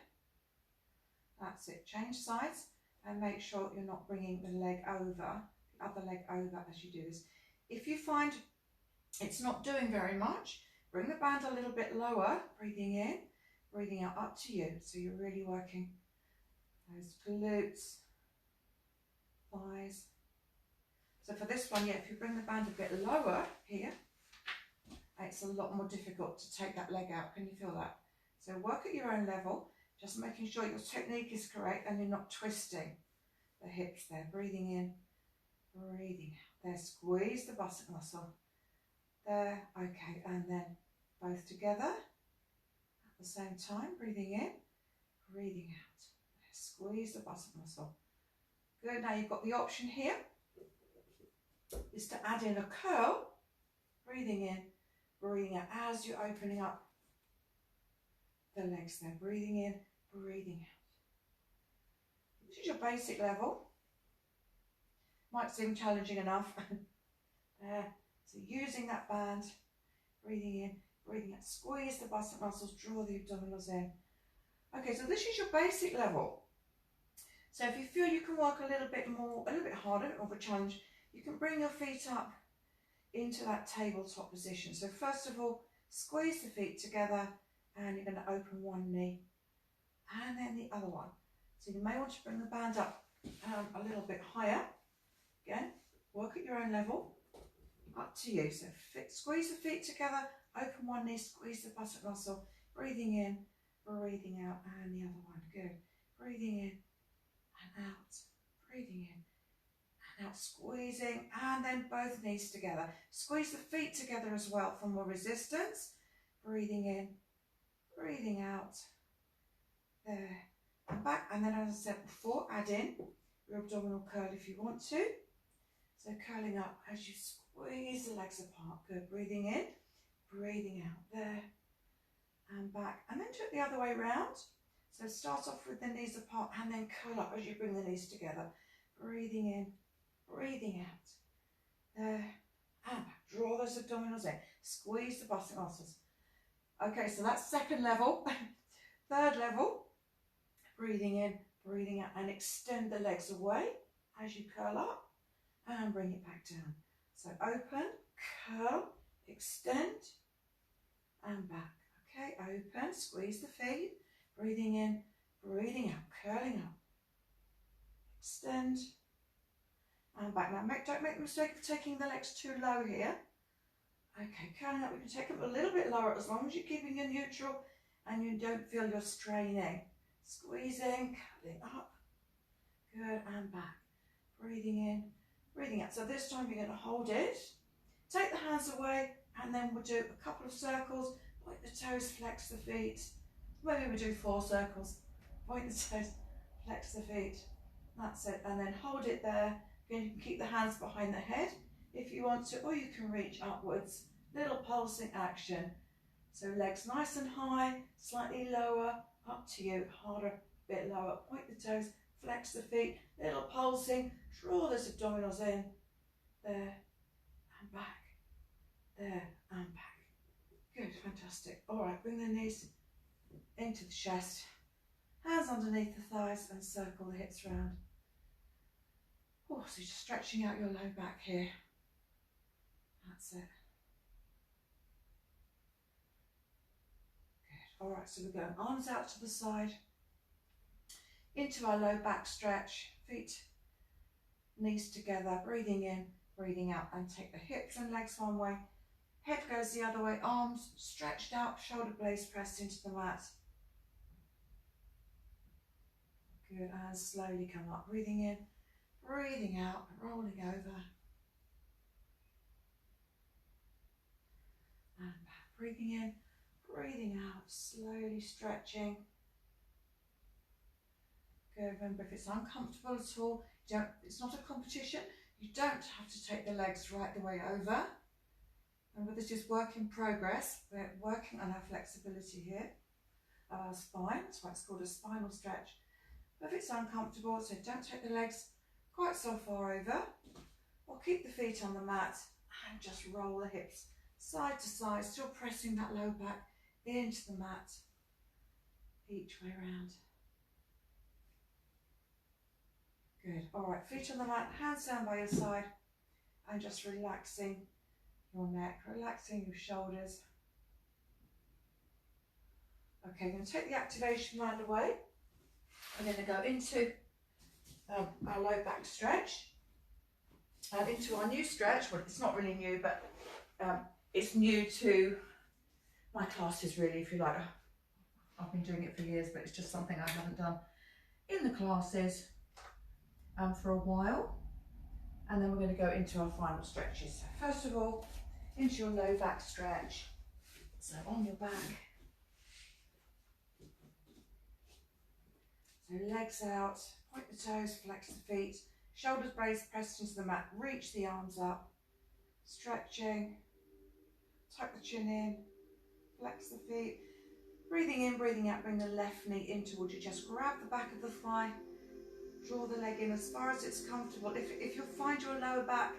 S1: That's it. Change sides and make sure you're not bringing the leg over, the other leg over as you do this. If you find it's not doing very much, bring the band a little bit lower. Breathing in, breathing out, up to you. So you're really working those glutes, thighs. So for this one, yeah, if you bring the band a bit lower here, it's a lot more difficult to take that leg out. Can you feel that? So work at your own level, just making sure your technique is correct and you're not twisting the hips there. Breathing in, breathing out. There, squeeze the buttock muscle. There, okay, and then both together at the same time. Breathing in, breathing out. There, squeeze the buttock muscle. Good, now you've got the option here is to add in a curl. Breathing in, breathing out as you're opening up the legs there. Breathing in, breathing out. This is your basic level. Might seem challenging enough. There. So using that band, breathing in, breathing out. Squeeze the buttock muscles, draw the abdominals in. Okay, so this is your basic level. So if you feel you can work a little bit more, a little bit harder, a bit more of a challenge, you can bring your feet up into that tabletop position. So first of all, squeeze the feet together and you're going to open one knee and then the other one. So you may want to bring the band up a little bit higher. Again, work at your own level, up to you. So squeeze the feet together, open one knee, squeeze the buttock muscle, breathing in, breathing out, and the other one. Good. Breathing in and out, breathing in. Out, squeezing, and then both knees together. Squeeze the feet together as well for more resistance. Breathing in, breathing out. There, and back. And then, as I said before, add in your abdominal curl if you want to. So curling up as you squeeze the legs apart. Good. Breathing in, breathing out. There, and back. And then do it the other way around. So start off with the knees apart and then curl up as you bring the knees together. Breathing in, breathing out. There, and back. Draw those abdominals in. Squeeze the buttock muscles. Okay, so that's second level. Third level, breathing in, breathing out, and extend the legs away as you curl up and bring it back down. So open, curl, extend, and back. Okay, open, squeeze the feet, breathing in, breathing out, curling up, extend, and back. Now don't make the mistake of taking the legs too low here. Okay, curling up, we can take them a little bit lower as long as you're keeping it neutral and you don't feel you're straining. Squeezing, curling up, good, and back. Breathing in, breathing out. So this time you're going to hold it, take the hands away, and then we'll do a couple of circles, point the toes, flex the feet. Maybe we'll do 4 circles, point the toes, flex the feet. That's it, and then hold it there. Again, you can keep the hands behind the head if you want to, or you can reach upwards. Little pulsing action. So legs nice and high, slightly lower, up to you, harder, bit lower. Point the toes, flex the feet, little pulsing, draw those abdominals in, there and back, there and back. Good, fantastic. All right, bring the knees into the chest, hands underneath the thighs and circle the hips round. Oh, so just stretching out your low back here. That's it. Good. All right, so we're going arms out to the side, into our low back stretch, feet, knees together, breathing in, breathing out, and take the hips and legs one way, head goes the other way, arms stretched out, shoulder blades pressed into the mat. Good, and slowly come up, breathing in, breathing out, rolling over, and back, breathing in, breathing out, slowly stretching. Good, remember if it's uncomfortable at all, it's not a competition, you don't have to take the legs right the way over. Remember, this is work in progress, we're working on our flexibility here, our spine, that's why it's called a spinal stretch. But if it's uncomfortable, so don't take the legs quite so far over, or keep the feet on the mat and just roll the hips side to side, still pressing that low back into the mat each way around. Good, all right, feet on the mat, hands down by your side, and just relaxing your neck, relaxing your shoulders. Okay, I'm going to take the activation line away. I'm going to go into our low back stretch and into our new stretch. Well, it's not really new, but it's new to my classes really, if you like. I've been doing it for years, but it's just something I haven't done in the classes for a while. And then we're going to go into our final stretches. So first of all, into your low back stretch. So on your back. So legs out, point the toes, flex the feet, shoulders blades pressed into the mat, reach the arms up, stretching, tuck the chin in, flex the feet, breathing in, breathing out, bring the left knee in towards your chest, grab the back of the thigh, draw the leg in as far as it's comfortable. If you find your lower back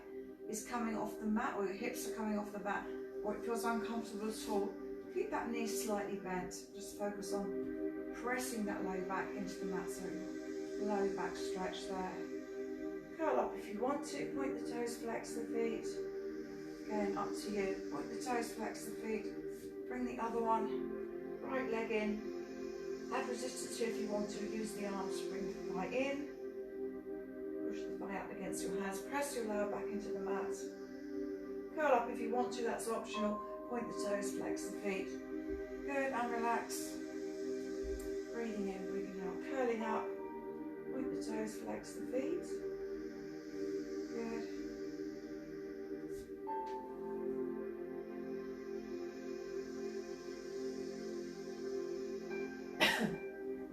S1: is coming off the mat, or your hips are coming off the mat, or it feels uncomfortable at all, keep that knee slightly bent, just focus on pressing that low back into the mat, so low back stretch there. Curl up if you want to, point the toes, flex the feet. Again, up to you. Point the toes, flex the feet. Bring the other one, right leg in. Add resistance here if you want to, use the arms to bring the thigh in. Push the thigh up against your hands, press your lower back into the mat. Curl up if you want to, that's optional. Point the toes, flex the feet. Good, and relax. Breathing in, breathing out, curling up. Point the toes, flex the feet. Good.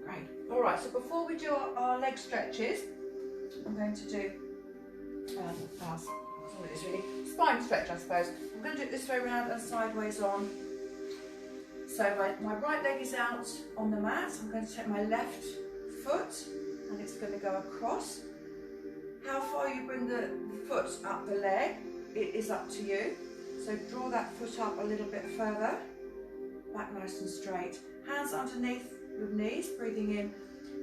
S1: Great. All right, so before we do our leg stretches, I'm going to do that's all it is really, spine stretch, I suppose. I'm going to do it this way around and sideways on. So my right leg is out on the mat. I'm going to take my left foot and it's going to go across. How far you bring the foot up the leg, it is up to you. So draw that foot up a little bit further, back nice and straight. Hands underneath your knees, breathing in,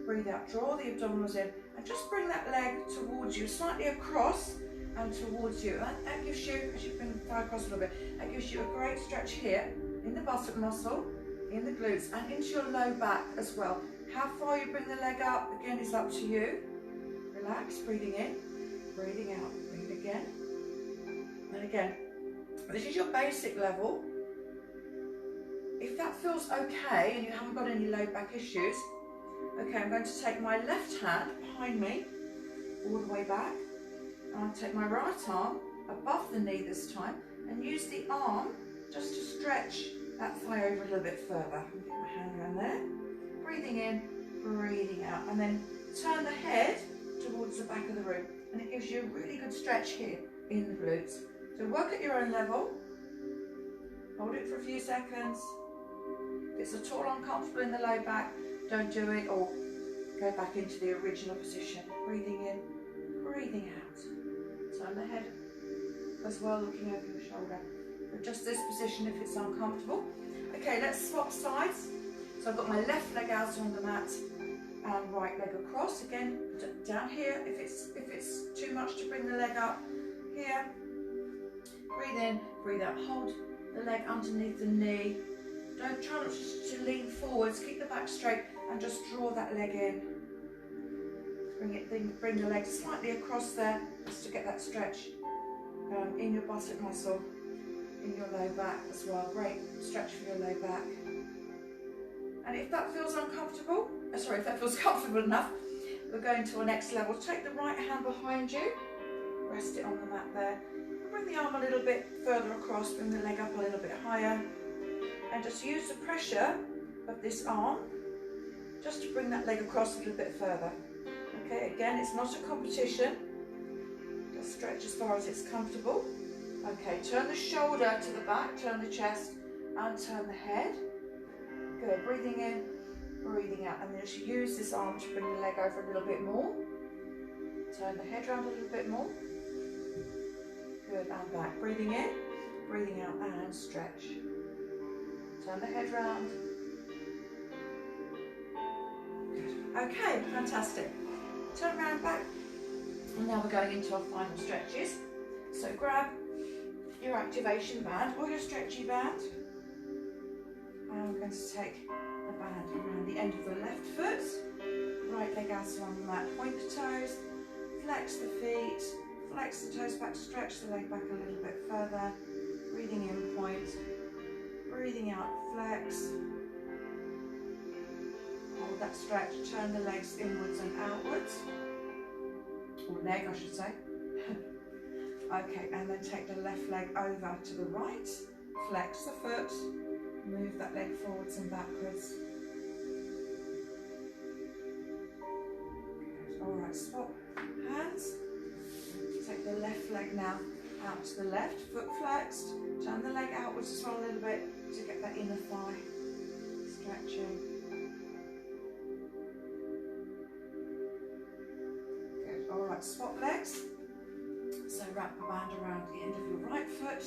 S1: breathe out, draw the abdominals in, and just bring that leg towards you, slightly across, and towards you. That gives you, as you bring the thigh across a little bit, that gives you a great stretch here in the buttock muscle, in the glutes, and into your low back as well. How far you bring the leg up, again, is up to you. Relax, breathing in, breathing out, breathe again. And again, this is your basic level. If that feels okay and you haven't got any low back issues, okay, I'm going to take my left hand behind me, all the way back, and I'll take my right arm above the knee this time, and use the arm just to stretch that thigh over a little bit further. Get my hand around there, breathing in, breathing out, and then turn the head towards the back of the room, and it gives you a really good stretch here in the glutes. So work at your own level, hold it for a few seconds. If it's at all uncomfortable in the low back, don't do it, or go back into the original position. Breathing in, breathing out. Turn the head as well, looking over your shoulder. Adjust this position if it's uncomfortable. Okay, let's swap sides. So I've got my left leg out on the mat and right leg across. Again, down here if it's too much to bring the leg up. Here, breathe in, breathe out. Hold the leg underneath the knee. Don't try not to lean forwards. Keep the back straight and just draw that leg in. Bring the leg slightly across there just to get that stretch in your buttock muscle, in your low back as well. Great stretch for your low back. And if that feels uncomfortable, if that feels comfortable enough, we're going to our next level. Take the right hand behind you, rest it on the mat there, and bring the arm a little bit further across, bring the leg up a little bit higher, and just use the pressure of this arm just to bring that leg across a little bit further. Okay, again, it's not a competition. Just stretch as far as it's comfortable. Okay, turn the shoulder to the back, turn the chest, and turn the head. Good, breathing in, breathing out, and then just use this arm to bring the leg over a little bit more. Turn the head round a little bit more. Good, and back. Breathing in, breathing out, and stretch. Turn the head round. Good. Okay, fantastic. Turn around back. And now we're going into our final stretches. So grab your activation band or your stretchy band. And we're going to take the band around the end of the left foot. Right leg out along the mat. Point the toes. Flex the feet. Flex the toes back. Stretch the leg back a little bit further. Breathing in, point. Breathing out, flex. Hold that stretch. Turn the legs inwards and outwards. Or leg, I should say. Okay, and then take the left leg over to the right. Flex the foot. Move that leg forwards and backwards. Good. All right, swap hands. Take the left leg now out to the left, foot flexed. Turn the leg outwards as well a little bit to get that inner thigh stretching. Good. All right, swap legs. So wrap the band around the end of your right foot.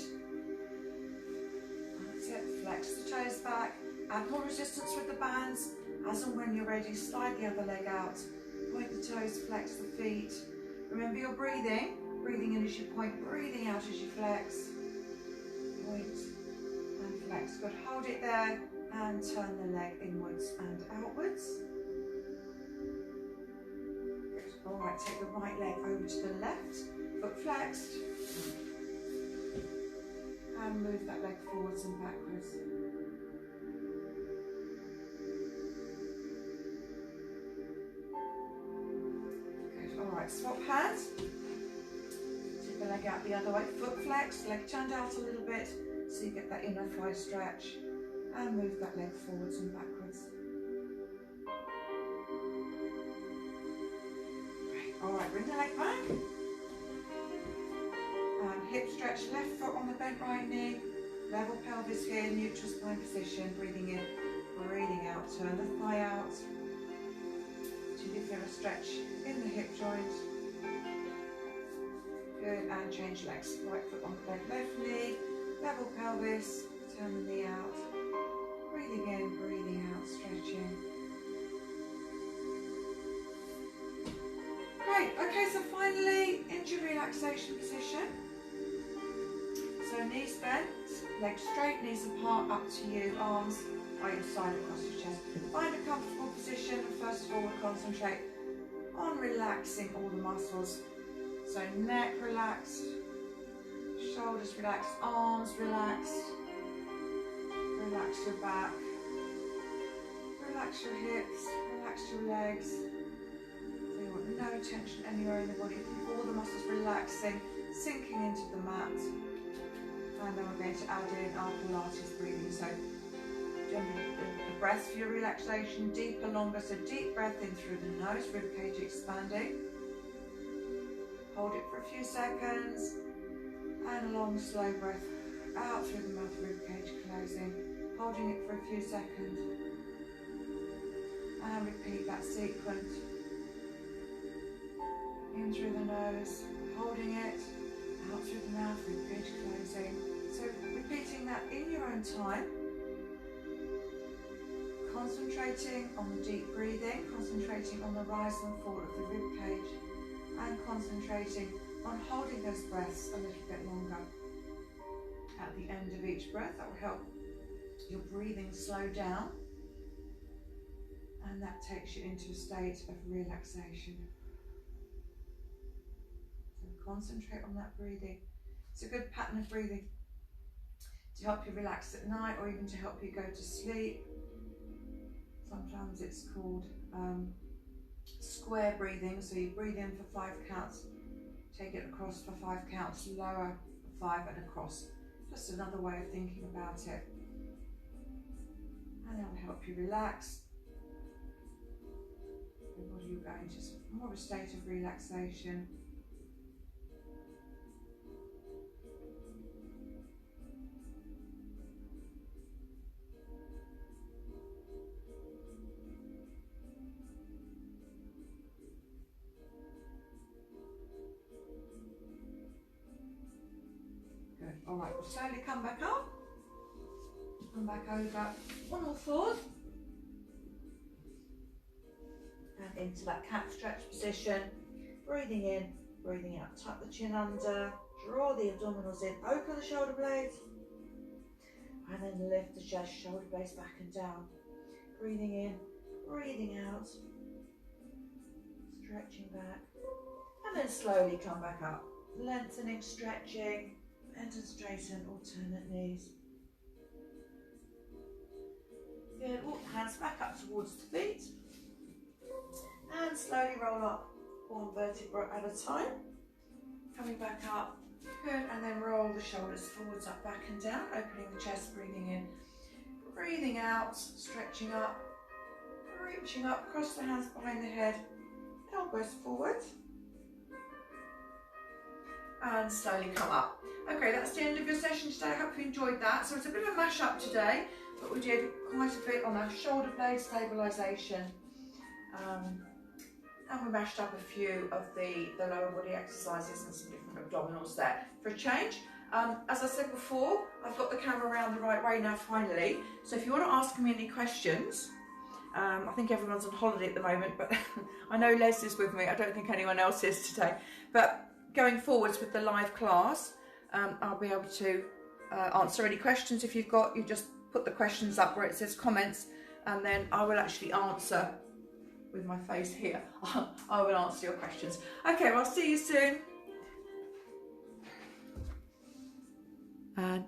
S1: That's it. Flex the toes back. Add more resistance with the bands. As and when you're ready, slide the other leg out. Point the toes, flex the feet. Remember your breathing. Breathing in as you point, breathing out as you flex. Point and flex. Good. Hold it there and turn the leg inwards and outwards. Good. All right, take the right leg over to the left, foot flexed. And move that leg forwards and backwards. Good. All right, swap hands. The leg out the other way, foot flexed, leg turned out a little bit so you get that inner thigh stretch, and move that leg forwards and backwards. Great. All right, bring the leg back and hip stretch, left foot on the bent right knee, level pelvis here, neutral spine position, breathing in, breathing out, turn the thigh out till you feel a stretch in the hip joint. Good, and change legs. Right foot on the bent left knee, level pelvis, turn the knee out, breathing in, breathing out, stretching. Great. Okay, so finally, into relaxation position. So knees bent, legs straight, knees apart, up to you, arms by your side across your chest. Find a comfortable position, and first of all, we'll concentrate on relaxing all the muscles. So neck relaxed, shoulders relaxed, arms relaxed, relax your back, relax your hips, relax your legs. So you want no tension anywhere in the body, all the muscles relaxing, sinking into the mat. And then we're going to add in our Pilates breathing. So the breath for your relaxation, deeper, longer. So deep breath in through the nose, rib cage expanding. Hold it for a few seconds. And a long, slow breath out through the mouth, rib cage closing. Holding it for a few seconds. And repeat that sequence. In through the nose, holding it, out through the mouth, rib cage closing. So repeating that in your own time. Concentrating on the deep breathing, concentrating on the rise and fall of the rib cage, and concentrating on holding those breaths a little bit longer. At the end of each breath, that will help your breathing slow down, and that takes you into a state of relaxation. So concentrate on that breathing. It's a good pattern of breathing to help you relax at night, or even to help you go to sleep. Sometimes it's called square breathing, so you breathe in for 5 counts, take it across for 5 counts, lower for 5 and across. Just another way of thinking about it. And that will help you relax. The body will go into more of a state of relaxation. Good. All right, we'll slowly come back up. Come back over on all fours. And into that cat stretch position. Breathing in, breathing out. Tuck the chin under, draw the abdominals in, open the shoulder blades. And then lift the chest, shoulder blades back and down. Breathing in, breathing out. Stretching back. And then slowly come back up. Lengthening, stretching. Bend and straighten, alternate knees. Good, walk the hands back up towards the feet. And slowly roll up one vertebra at a time. Coming back up. Good, and then roll the shoulders forwards, up, back and down. Opening the chest, breathing in. Breathing out, stretching up. Reaching up, cross the hands behind the head. Elbows forward. And slowly come up. Okay, that's the end of your session today. I hope you enjoyed that. So it's a bit of a mash-up today, but we did quite a bit on our shoulder blade stabilisation. And we mashed up a few of the lower body exercises and some different abdominals there for a change. As I said before, I've got the camera around the right way now finally. So if you want to ask me any questions, I think everyone's on holiday at the moment, but I know Les is with me. I don't think anyone else is today. But going forwards with the live class, I'll be able to answer any questions. If you've got, you just put the questions up where it says comments, and then I will actually answer with my face here. I will answer your questions. Okay, well, I'll see you soon. And